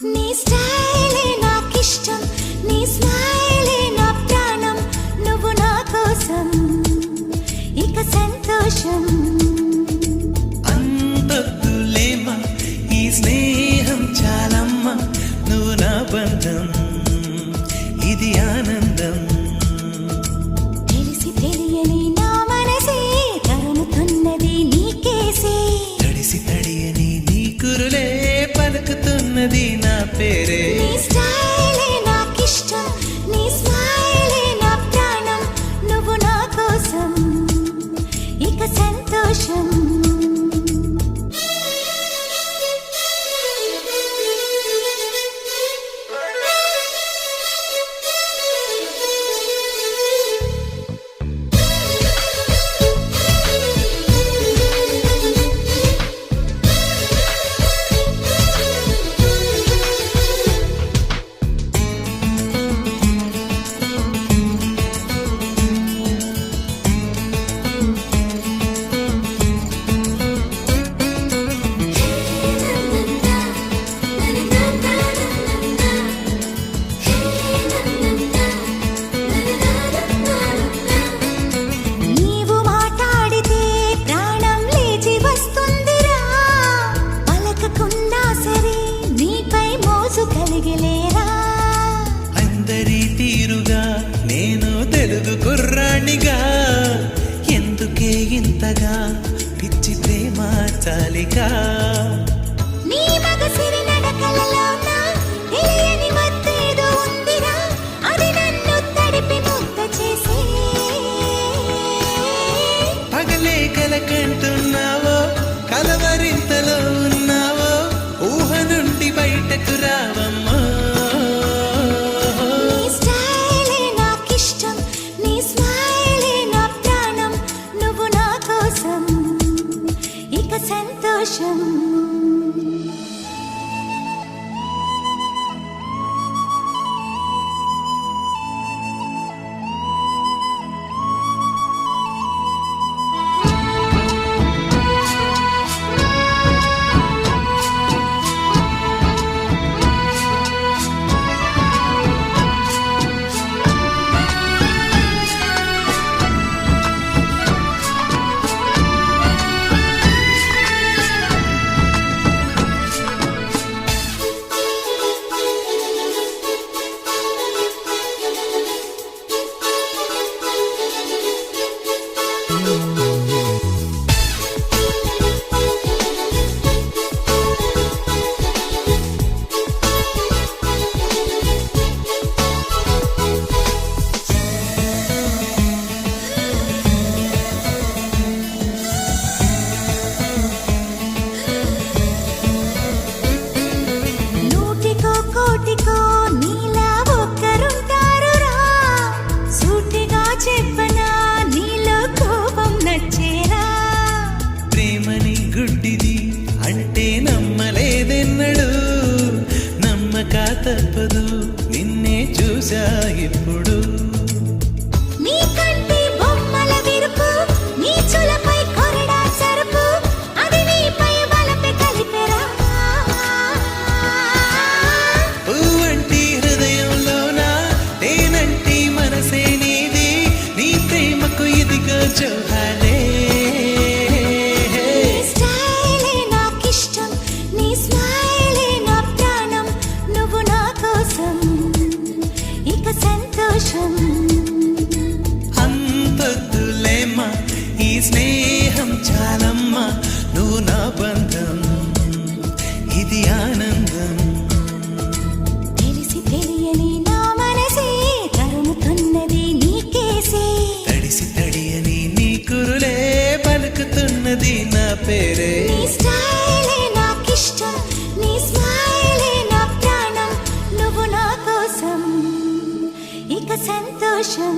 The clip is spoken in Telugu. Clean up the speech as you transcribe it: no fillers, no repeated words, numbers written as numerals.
నీ స్టైలే నాకిష్టం, నీ స్మైలే నా ప్రాణం, నువ్వు నా కోసం ఇక సంతోషం. అంతొద్దులేమా ఈ స్నేహం చాలమ్మా, నువ్వు నా బంధం ఇది ఆనందం. తెలిసి తెలియని నా మనసే తరుముతున్నది నీకేసే, తడిసి తడియని నీ కురులే పలుకుతున్నది నా పేరే. నీ స్టైలే నాకిష్టం, నీ స్మైలే నా ప్రాణం, నువ్వు నా కోసం ఇక సంతోషం. నీవు మాట్లాడితే ప్రాణం లేచి వస్తుందిరా, పలకకున్నా సరే నీపై మోజు కలిగిలేరా. అందరి తీరుగా నేను తెలుగు కుర్రాణిగా, ఎందుకే ఇంతగా పిచ్చి ప్రేమ చాలిగా. నీ మగసిరి నడకలలోన తెలియని మత్తేదో ఉందిరా, అది నన్ను తడిపి ముద్ద చేసే. పగలే కలకంటున్నావో కలవరింతలో ఉన్నావో, ఊహ నుండి బయటకు రావమ్మా. నీ స్టైలే నాకిష్టం, నీ స్మైలే నా ప్రాణం, నువ్వు నా కోసం ఇక సంతోషం. నూటికో కోటికో నీలా ఒక్కరుంటారురా, సూటిగా చెప్పనా నీలో కోపం నచ్చేరా. ప్రేమని గుడ్డిది అంటే నమ్మలేదెన్నడు, నమ్మక తప్పదు నిన్నే చూసా ఇప్పుడు. నీ కంటి బొమ్మల విరుపు, నీ చులపై కొరడా సరుపు, అది నీపై వలపి కలిపెరా. పువ్వంటి హృదయంలోన తేనంటి మనసే నీది, నీ ప్రేమకు ఇదిగో జోహాలే. నీ స్టైలే నాకిష్టం, నీ స్మైలే నా ప్రాణం, నువ్వు నా కోసం ఇక సంతోషం. అంతొద్దులేమ్మా ఈ స్నేహం చాలమ్మా, నువ్వు నా బంధం ఇది ఆనందం. తెలిసి తెలియని నా మనసే తరుముతున్నది నీకేసే, తడిసి తడియని నీ కురులే పలుకుతున్నది నా పేరే. నీ స్టైలే నాకిష్టం, నీ స్మైలే నా ప్రాణం, నువ్వు నా కోసం ఇక సంతోషం.